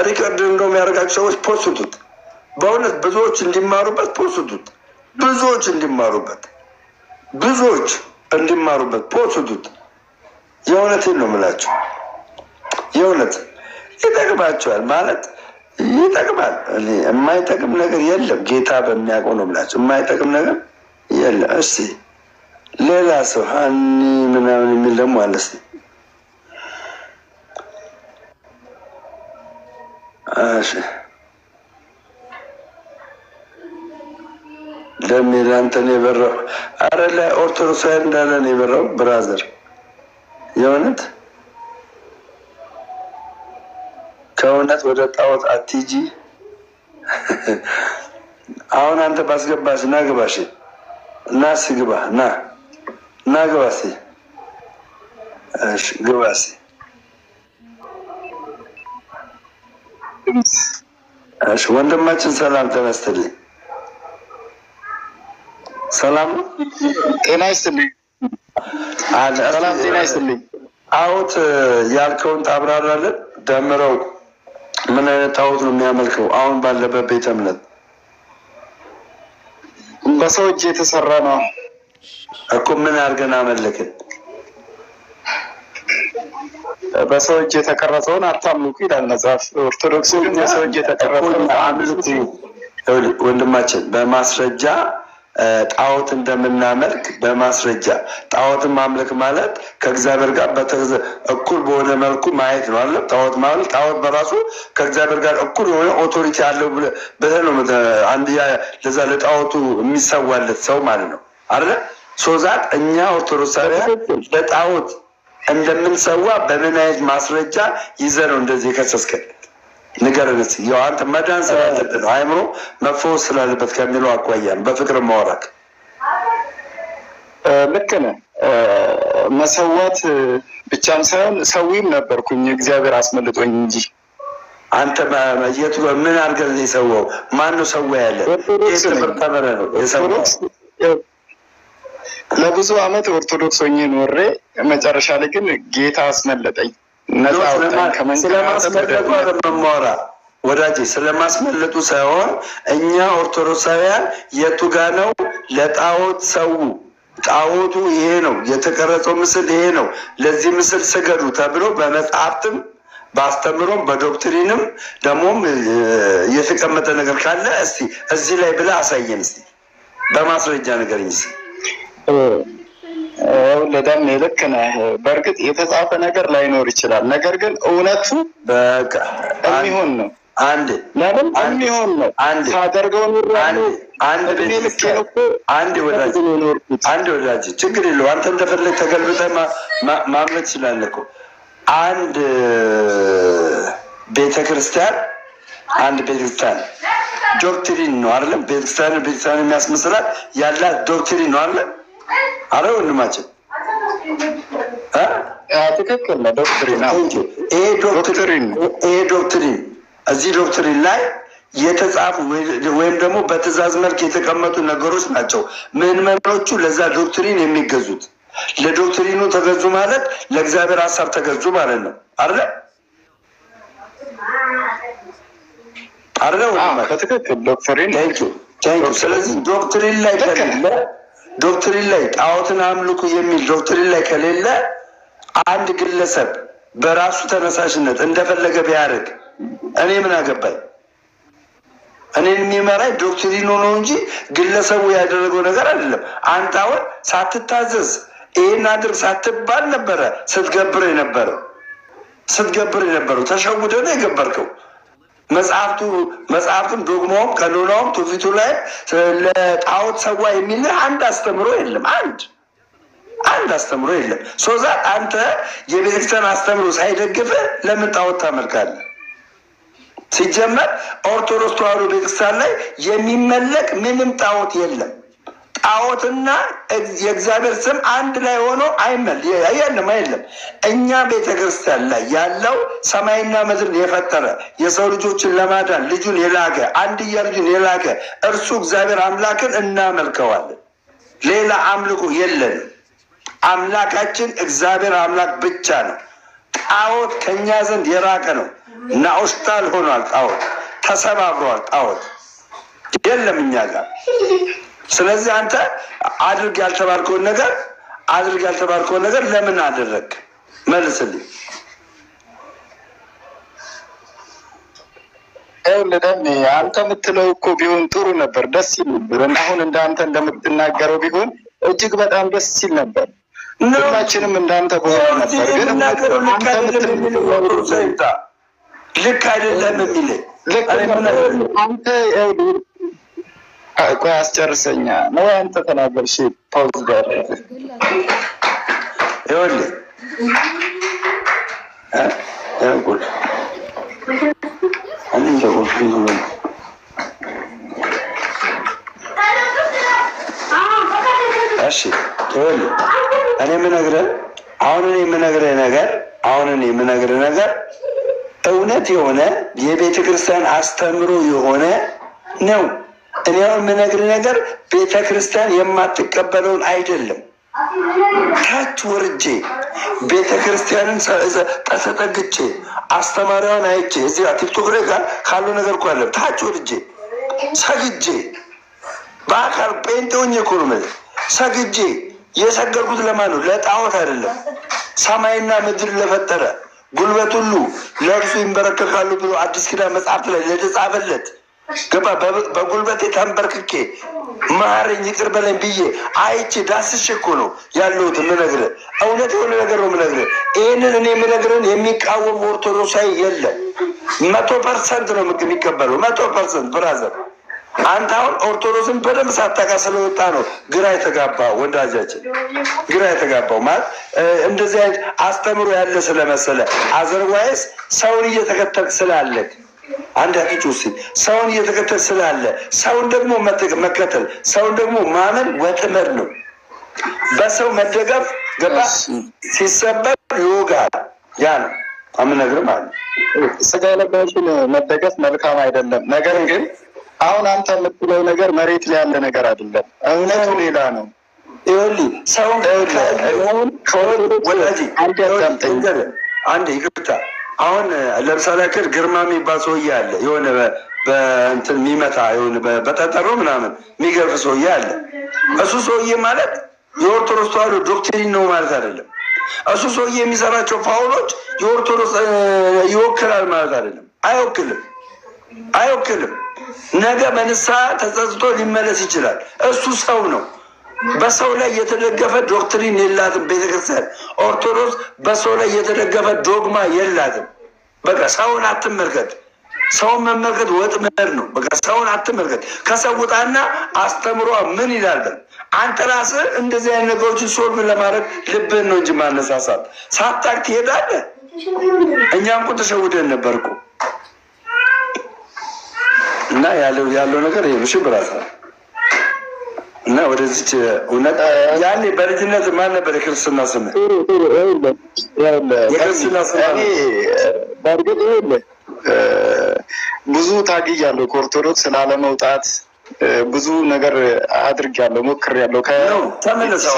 ሪከርድ እንደውም ያደርጋችሁ ሰዎች ፖስቱት። በእውነት ብዙዎች እንዲማሩበት ፖስቱት። ብዙዎች እንዲማሩበት ፖስቱት። የእውነቴን ነው የምላችሁ። የእውነት ይጠቅማቸዋል ማለት ይጠቅማል። የማይጠቅም ነገር የለም። ጌታ በሚያውቀው ነው የምላችሁ። የማይጠቅም ነገር የለም። እስቲ ሌላ ሰው ሀኒ ምናምን የሚል ደግሞ አለ። እስቲ እሺ ለሚል አንተ ነው የበራው። አረ ለኦርቶዶክሳዊ እንዳለ ነው የበራው ብራዘር። የእውነት ከእውነት ወደ ጣዖት አትሂጂ። አሁን አንተ ባስገባሽ ና ግባሽ እና ስግባ ና ግባሲ ግባሲ። እሺ ወንድማችን ሰላም ተነስተልኝ። ሰላም ነው። ጤና ይስጥልኝ። ሰላም ጤና ይስጥልኝ። ጣዖት ያልከውን ታብራራለን። ደምረው ምን አይነት ጣዖት ነው የሚያመልከው አሁን ባለበት ቤተ እምነት? በሰው እጅ የተሰራ ነው እኮ። ምን አድርገን አመለክን? በሰው እጅ የተቀረጸውን አታምልኩ ይላል መጽሐፍ። ኦርቶዶክስ ግን በሰው እጅ የተቀረጸውን አምልኩ። ወንድማችን በማስረጃ ጣዖት እንደምናመልክ በማስረጃ ጣዖትን ማምለክ ማለት ከእግዚአብሔር ጋር እኩል በሆነ መልኩ ማየት ነው አለ። ጣዖት ማለት ጣዖት በራሱ ከእግዚአብሔር ጋር እኩል የሆነ ኦቶሪቲ አለው ብለህ ነው አንድያ ለዛ ለጣዖቱ የሚሰዋለት ሰው ማለት ነው አይደለ? ሶዛት እኛ ኦርቶዶክሳውያን ለጣዖት እንደምንሰዋ በምን አይነት ማስረጃ ይዘህ ነው እንደዚህ የከሰስከን? ንገረን እስኪ። ያው አንተ መዳን ስላለበት ነው አእምሮ መፈወስ ስላለበት ከሚለው አኳያ በፍቅር ማውራት ልክ ነህ። መሰዋት ብቻም ሳይሆን ሰዊም ነበርኩኝ እግዚአብሔር አስመልጦኝ እንጂ። አንተ የቱ ምን አድርገህ ነው የሰዋው? ማን ነው ሰዋ ያለ? ተመረ ነው የሰዋው። ለብዙ አመት ኦርቶዶክስ ሆኜ ኖሬ መጨረሻ ላይ ግን ጌታ አስመለጠኝ። ስለማስመለጡ አለመማራ ወዳጄ፣ ስለማስመለጡ ሳይሆን እኛ ኦርቶዶክሳውያን የቱ ጋ ነው ለጣዖት ሰው ጣዖቱ ይሄ ነው፣ የተቀረጸው ምስል ይሄ ነው፣ ለዚህ ምስል ስገዱ ተብሎ በመጽሐፍትም በአስተምሮም በዶክትሪንም ደግሞም የተቀመጠ ነገር ካለ እስቲ እዚህ ላይ ብለህ አሳየን። እስቲ በማስረጃ ንገረኝ እስቲ። ለዳም ልክ ነህ። በእርግጥ የተጻፈ ነገር ላይኖር ይችላል። ነገር ግን እውነቱ በቃ የሚሆን ነው። ለምን የሚሆን ነው? ታደርገው አንድ ወዳጅ ችግር የለው። አንተ እንደፈለግ ተገልብጠህ ማምለክ ትችላለህ እኮ። አንድ ቤተክርስቲያን ዶክትሪን ነው አይደለም? ቤተክርስቲያን የሚያስመስላት ያላት ዶክትሪን ነው አይደለም? አረ ወንድማችን ትክክል ነው። ዶክትሪን ይሄ ዶክትሪን እዚህ ዶክትሪን ላይ የተጻፉ ወይም ደግሞ በትእዛዝ መልክ የተቀመጡ ነገሮች ናቸው። ምዕመኖቹ ለዛ ዶክትሪን የሚገዙት። ለዶክትሪኑ ተገዙ ማለት ለእግዚአብሔር ሀሳብ ተገዙ ማለት ነው አይደለ? ትክክል ዶክትሪን። ስለዚህ ዶክትሪን ላይ ጣዖትን አምልኩ የሚል ዶክትሪን ላይ ከሌለ አንድ ግለሰብ በራሱ ተነሳሽነት እንደፈለገ ቢያደርግ እኔ ምን አገባኝ? እኔን የሚመራኝ ዶክትሪኑ ነው እንጂ ግለሰቡ ያደረገው ነገር አይደለም። አንተ አሁን ሳትታዘዝ ይህን አድርግ ሳትባል ነበረ ስትገብር የነበረው ተሸውደህ ነው የገበርከው። መጽሐፍቱም ዶግማውም ቀኖናውም ትውፊቱ ላይ ለጣዖት ሰዋ የሚል አንድ አስተምሮ የለም። አንድ አስተምሮ የለም። ሶዛ አንተ የቤተክርስቲያን አስተምሮ ሳይደግፍ ለምን ጣዖት ታመልካለህ? ሲጀመር ኦርቶዶክስ ተዋሕዶ ቤተክርስቲያን ላይ የሚመለክ ምንም ጣዖት የለም። ጣዖትና የእግዚአብሔር ስም አንድ ላይ ሆኖ የለም። እኛ ቤተክርስቲያን ላይ ያለው ሰማይና ምድርን የፈጠረ የሰው ልጆችን ለማዳን ልጁን የላከ አንድያ ልጁን የላከ እርሱ እግዚአብሔር አምላክን እናመልከዋለን። ሌላ አምልኮ የለንም። አምላካችን እግዚአብሔር አምላክ ብቻ ነው። ጣዖት ከኛ ዘንድ የራቀ ነው። ናኦስታል ሆኗል። ጣዖት ተሰባብሯል። ጣዖት የለም እኛ ጋር። ስለዚህ አንተ አድርግ ያልተባልከውን ነገር ለምን አደረግ? መልስልኝ። ለደም አንተ የምትለው እኮ ቢሆን ጥሩ ነበር፣ ደስ ይል ነበር። አሁን እንዳንተ እንደምትናገረው ቢሆን እጅግ በጣም ደስ ይል ነበር። ሁላችንም እንዳንተ በሆነ ነበር። ግን ልክ አይደለም የሚለኝ አንተ ቆይ አስጨርሰኛ ነው አንተ ተናገር። እሺ ፓውዝ ጋር ይኸውልህ እሺ ይኸውልህ እኔ የምነግርህ ነገር እውነት የሆነ የቤተ ክርስቲያን አስተምሮ የሆነ ነው። እኔ የምነግርህ ነገር ቤተ ክርስቲያን የማትቀበለውን አይደለም። ታች ወርጄ ቤተ ክርስቲያንን ተጠግቼ አስተማሪዋን አይቼ እዚህ ቲክቶክ ላይ ካሉ ነገር እኮ አለ። ታች ወርጄ ሰግጄ በአካል ጴንጤውኝ እኮ ነው የምልህ። ሰግጄ የሰገድኩት ለማን ነው? ለጣዖት አይደለም። ሰማይና ምድር ለፈጠረ ጉልበት ሁሉ ለእርሱ ይንበረከካሉ ብሎ አዲስ ኪዳን መጽሐፍት ላይ ለተጻፈለት ገባ። በጉልበቴ ተንበርክኬ ማረኝ ይቅር በለኝ ብዬ አይቼ ዳስሼ እኮ ነው ያለሁት የምነግርህ። እውነት የሆነ ነገር ነው የምነግርህ። ይህንን እኔ የምነግርህን የሚቃወም ኦርቶዶክሳዊ የለም። 100% ነው የሚቀበለው። 100% ብራዘር። አንተ አሁን ኦርቶዶክስን በደንብ ሳታውቃ ስለወጣ ነው ግራ የተጋባ ወዳጃችን፣ ግራ የተጋባው ማለት እንደዚህ አይነት አስተምሮ ያለ ስለመሰለ አዘርዋይስ ሰውን እየተከተልክ ስላለክ አንድ ያቂጩ ሰውን እየተከተል ስላለ ሰውን ደግሞ መከተል ሰውን ደግሞ ማመን ወጥመድ ነው። በሰው መደገፍ ገባ ሲሰበር ይወጋል። ያ ነው አምነግርህ ማለት ስጋ ለባሹን መደገፍ መልካም አይደለም። ነገር ግን አሁን አንተ የምትለው ነገር መሬት ላይ ያለ ነገር አይደለም። እውነቱ ሌላ ነው። ይኸውልህ ሰውን ወላጅ አንድ ይቅርታ አሁን ለምሳሌ ያክል ግርማ የሚባል ሰውዬ አለ። የሆነ በእንትን የሚመታ የሆነ በጠጠሮ ምናምን የሚገርፍ ሰውዬ አለ። እሱ ሰውዬ ማለት የኦርቶዶክስ ተዋሕዶ ዶክትሪን ነው ማለት አይደለም። እሱ ሰውዬ የሚሰራቸው ፋውሎች የኦርቶዶክስ ይወክላል ማለት አይደለም። አይወክልም። ነገ በንስሐ ተጸጽቶ ሊመለስ ይችላል። እሱ ሰው ነው። በሰው ላይ የተደገፈ ዶክትሪን የላትም ቤተክርስቲያን። ኦርቶዶክስ በሰው ላይ የተደገፈ ዶግማ የላትም። በቃ ሰውን አትመልከት። ሰውን መመልከት ወጥመድ ነው። በቃ ሰውን አትመልከት። ከሰው ውጣና አስተምሯ ምን ይላል? አንተ ራስህ እንደዚህ አይነት ነገሮችን ሶልቭ ለማድረግ ልብህን ነው እንጂ ማነሳሳት ሳታቅ ትሄዳለህ። እኛም እኮ ተሸውደን ነበር እኮ እና ያለው ነገር ይሄ ነው። ብራሳ እና ወደዚች እውነት ያኔ በልጅነት ማን ነበር የክርስትና ስም? የክርስትና ስም በእርግጥ ብዙ ታግያለሁ ከኦርቶዶክስ ላለመውጣት ብዙ ነገር አድርጌያለሁ፣ ሞክሬያለሁ። ተመለሰው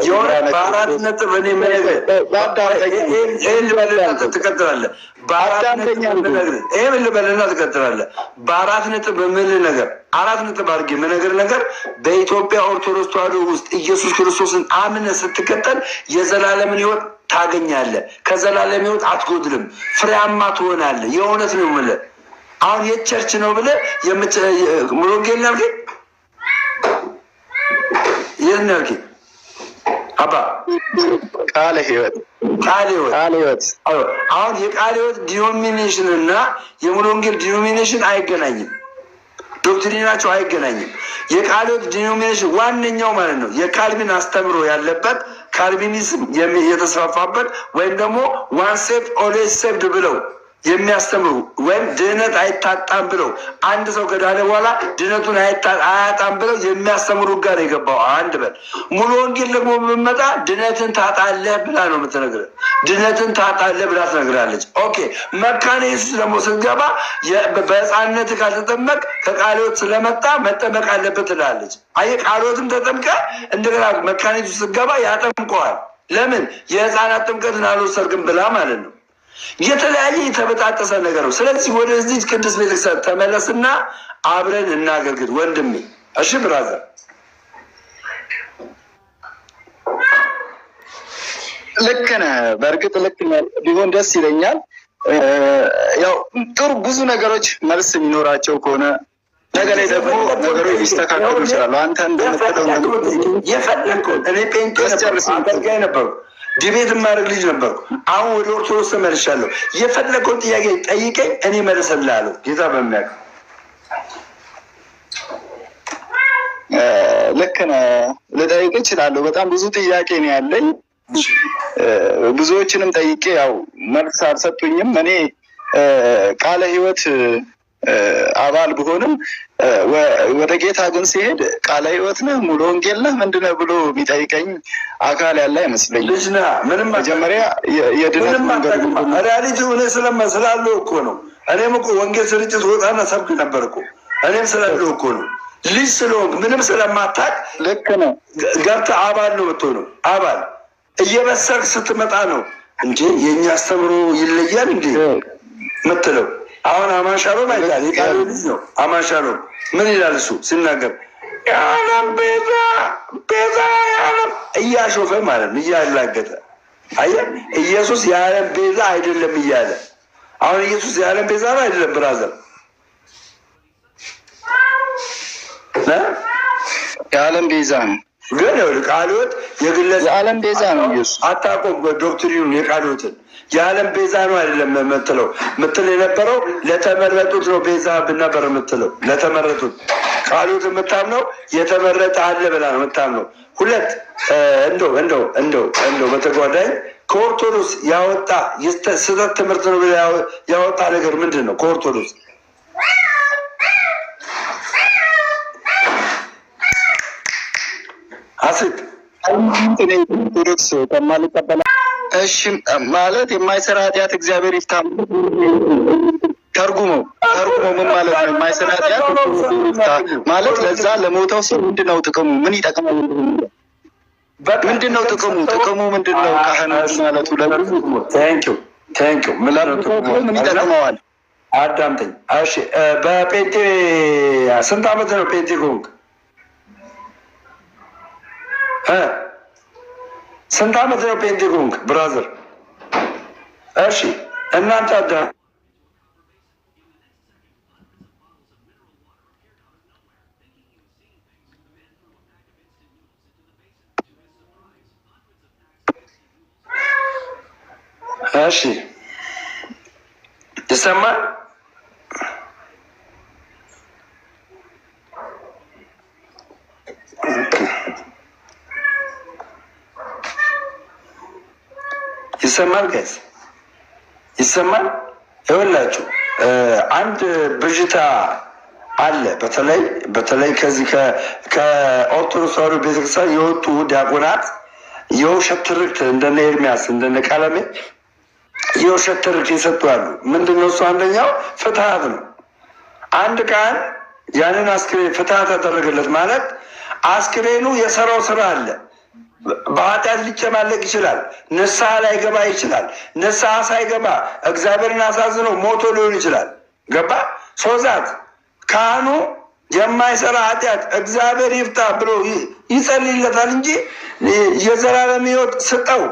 የሆነ በአራት ነጥብ እኔ ትቀጥላለህ። ይህን ልበልና ትቀጥላለህ። በአራት ነጥብ በምልህ ነገር አራት ነጥብ አድርጌ የምነግርህ ነገር በኢትዮጵያ ኦርቶዶክስ ተዋሕዶ ውስጥ ኢየሱስ ክርስቶስን አምነህ ስትከተል የዘላለምን ሕይወት ታገኛለህ። ከዘላለም ሕይወት አትጎድልም፣ ፍሬያማ ትሆናለህ። የእውነት ነው የምልህ። አሁን የቸርች ነው ብለህ ሙሉ ወንጌል ነው ያልከኝ? የት ነው ያልከኝ? አባ ቃለ ሕይወት አሁን የቃለ ሕይወት ዲኖሚኔሽን እና የሙሉ ወንጌል ዲኖሚኔሽን አይገናኝም። ዶክትሪናቸው አይገናኝም። የቃለ ሕይወት ዲኖሚኔሽን ዋነኛው ማለት ነው የካልቪን አስተምሮ ያለበት ካልቪኒዝም የተስፋፋበት ወይም ደግሞ ዋን ሴቭድ ኦልዌይስ ሴቭድ ብለው የሚያስተምሩ ወይም ድህነት አይታጣም ብለው አንድ ሰው ከዳነ በኋላ ድህነቱን አያጣም ብለው የሚያስተምሩ ጋር የገባው አንድ በል። ሙሉ ወንጌል ደግሞ ብመጣ ድህነትን ታጣለህ ብላ ነው የምትነግርህ። ድህነትን ታጣለህ ብላ ትነግራለች። ኦኬ መካነ ኢየሱስ ደግሞ ስትገባ በሕፃንነት ካልተጠመቅ ከቃለ ሕይወት ስለመጣ መጠመቅ አለበት ትላለች። አየህ ቃለ ሕይወትም ተጠምቀ እንደገና መካነ ኢየሱስ ስትገባ ያጠምቀዋል። ለምን? የሕፃናት ጥምቀትን አልወሰድክም ብላ ማለት ነው። የተለያየ የተበጣጠሰ ነገር ነው። ስለዚህ ወደዚህ ቅዱስ ቤተክርስቲያን ተመለስና አብረን እናገልግል ወንድሜ። እሺ ብራዘር፣ ልክ ነህ። በእርግጥ ልክ ነህ። ቢሆን ደስ ይለኛል። ያው ጥሩ ብዙ ነገሮች መልስ የሚኖራቸው ከሆነ ነገ ላይ ደግሞ ነገሮች ሊስተካከሉ ይችላሉ። አንተ እንደምትለው የፈለግከው እኔ ጴንጤ አገልጋይ ነበርኩ፣ ዲቤት የማደርግ ልጅ ነበርኩ። አሁን ወደ ኦርቶዶክስ ተመልሻለሁ። የፈለግከውን ጥያቄ ጠይቀኝ፣ እኔ መልስልሃለሁ። ጌታ በሚያውቅ ልክ ነህ። ልጠይቅ እችላለሁ። በጣም ብዙ ጥያቄ ነው ያለኝ። ብዙዎችንም ጠይቄ ያው መልስ አልሰጡኝም። እኔ ቃለ ሕይወት አባል ብሆንም ወደ ጌታ ግን ሲሄድ ቃለ ሕይወት ነህ ሙሉ ወንጌል ነህ ምንድን ነህ ብሎ የሚጠይቀኝ አካል ያለ አይመስለኝም። ልጅ ነህ ምንም መጀመሪያ የድነት መንገድ ሪያሊቲ ሆነ ስላለው እኮ ነው። እኔም እኮ ወንጌል ስርጭት ወጣና ሰብክ ነበር እኮ እኔም ስላለው እኮ ነው። ልጅ ስለሆንክ ምንም ስለማታውቅ ልክ ነው ገብተህ አባል ነው የምትሆነው። አባል እየበሰርክ ስትመጣ ነው እንጂ የእኛ አስተምሮ ይለያል እንዴ ምትለው። አሁን አማሻሎም አይታል የቃሉ ልጅ ነው። አማሻሎም ምን ይላል እሱ ሲናገር? የዓለም ቤዛ ቤዛ የዓለም እያሾፈ ማለት ነው፣ እያላገጠ አየህ። ኢየሱስ የዓለም ቤዛ አይደለም እያለ አሁን ኢየሱስ የዓለም ቤዛ ነው አይደለም ብራዘር? የዓለም ቤዛ ነው ግን ቃለ ሕይወት የግለሰብ የዓለም ቤዛ ነው። ኢየሱስ አታውቀውም ዶክትሪኑን የቃለ ሕይወትን የዓለም ቤዛ ነው አይደለም ምትል የነበረው ለተመረጡት ነው ቤዛ ነበር ምትለው ለተመረጡት። ቃለ ሕይወት የምታምነው የተመረጠ አለ ብላ ነው የምታምነው። ሁለት እንደው በተጓዳኝ ከኦርቶዶክስ ያወጣ ስህተት ትምህርት ነው ብላ ያወጣ ነገር ምንድን ነው? ከኦርቶዶክስ አስክ ኦርቶዶክስ ከማልቀበላ እሺ ማለት የማይሰራ ኃጢአት እግዚአብሔር ይፍታ። ተርጉሞ ምን ማለት ነው? የማይሰራ ኃጢአት ማለት ለዛ ለሞተው ሰው ምንድነው ጥቅሙ? ምን ይጠቅመው? ምንድነው ጥቅሙ? ጥቅሙ ምንድነው? ካህን ማለቱ ታንኪዩ ምን ይጠቅመዋል? አዳምጠኝ እሺ። በጴንጤ ስንት ዓመት ነው ጴንጤ ኮንክ? ስንት ዓመት ነው ጴንጤ ኮንክ ብራዘር? እሺ እናንተ እሺ ይሰማል? ይሰማል ጋይስ ይሰማል? ይኸውላችሁ አንድ ብዥታ አለ። በተለይ ከዚህ ከኦርቶዶክስ ተዋሕዶ ቤተክርስቲያን የወጡ ዲያቆናት የውሸት ትርክት እንደነ ኤርሚያስ እንደነ ቀለሜ የውሸት ትርክት የሰጡ አሉ። ምንድነው እሱ? አንደኛው ፍትሀት ነው። አንድ ቀን ያንን አስክሬን ፍትሀት ያደረገለት ማለት አስክሬኑ የሰራው ስራ አለ። በኃጢአት ሊጨማለቅ ይችላል። ንስሐ ላይ ገባ ይችላል። ንስሐ ሳይገባ እግዚአብሔርን አሳዝነው ሞቶ ሊሆን ይችላል። ገባ ሶዛት ካህኑ የማይሰራ ኃጢአት እግዚአብሔር ይፍታ ብሎ ይጸልይለታል እንጂ የዘላለም ሕይወት ስጠው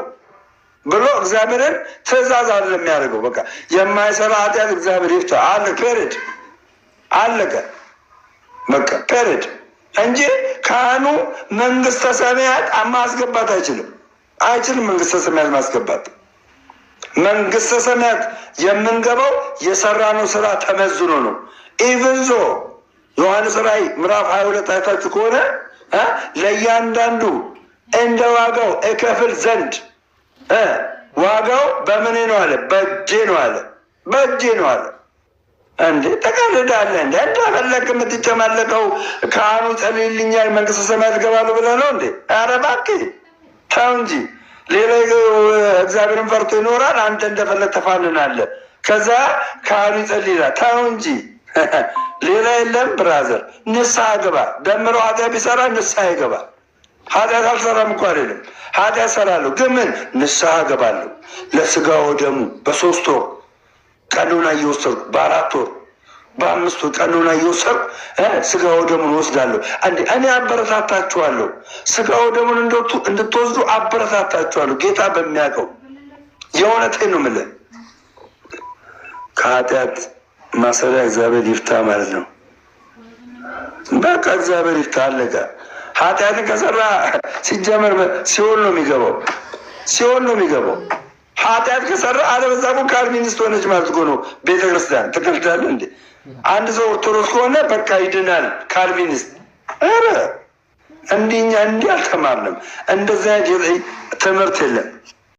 ብሎ እግዚአብሔርን ትእዛዝ አለ የሚያደርገው። በቃ የማይሰራ ኃጢአት እግዚአብሔር ይፍታ አለ። ፔሬድ አለቀ። በቃ ፔሬድ እንጂ ካህኑ መንግስተ ሰማያት ማስገባት አይችልም። መንግስተ ሰማያት ማስገባት መንግስተ ሰማያት የምንገባው የሰራነው ስራ ተመዝኖ ነው። ኢቭንዞ ዮሐንስ ራዕይ ምዕራፍ 22 አይታችሁ ከሆነ ለእያንዳንዱ እንደ ዋጋው እከፍል ዘንድ ዋጋው በምን ነው አለ? በእጄ ነው አለ። በእጄ ነው አለ። እንዴ ተቀልዳለህ እንዴ? እንደፈለክ የምትጨማለቀው ካህኑ ጸልይልኛል መንግስተ ሰማያት እገባለሁ ብለህ ነው እንዴ? ኧረ እባክህ ተው እንጂ። ሌላ እግዚአብሔርን ፈርቶ ይኖራል፣ አንተ እንደፈለግ ተፋንናለህ። ከዛ ካህኑ ይጸልይላል። ተው እንጂ ሌላ የለም ብራዘር። ንስሐ ግባ። ደምሮ ኃጢአት ቢሰራ ንስሐ ይገባ። ኃጢአት አልሰራም እኮ አይደለም። ኃጢአት ሰራለሁ፣ ግን ምን ንስሐ ገባለሁ። ለስጋው ደሙ በ3 ወር ቀኖና እየወሰድኩ በ4 ወር በ5 ወር ቀኖና እየወሰድኩ ስጋው ደሙን ወስዳለሁ። እኔ አበረታታችኋለሁ። ስጋው ደሙን እንድትወስዱ አበረታታችኋለሁ። ጌታ በሚያውቀው የእውነቴን ነው የምልህ። ከኃጢአት ማሰሪያ እግዚአብሔር ይፍታ ማለት ነው። በቃ እግዚአብሔር ይፍታ፣ አለቀ። ኃጢአትን ከሰራ ሲጀመር ሲኦል ነው የሚገባው፣ ሲኦል ነው የሚገባው። ኃጢአት ከሰራ አለበዛ እኮ ካልቪኒስት ሆነች ማለት እኮ ነው ቤተክርስቲያን። ትቀልዳለህ እንዴ? አንድ ሰው ኦርቶዶክስ ከሆነ በቃ ይድናል ካልቪኒስት። ኧረ እንዲህ እኛ እንዲህ አልተማርንም። እንደዚያ ትምህርት የለም።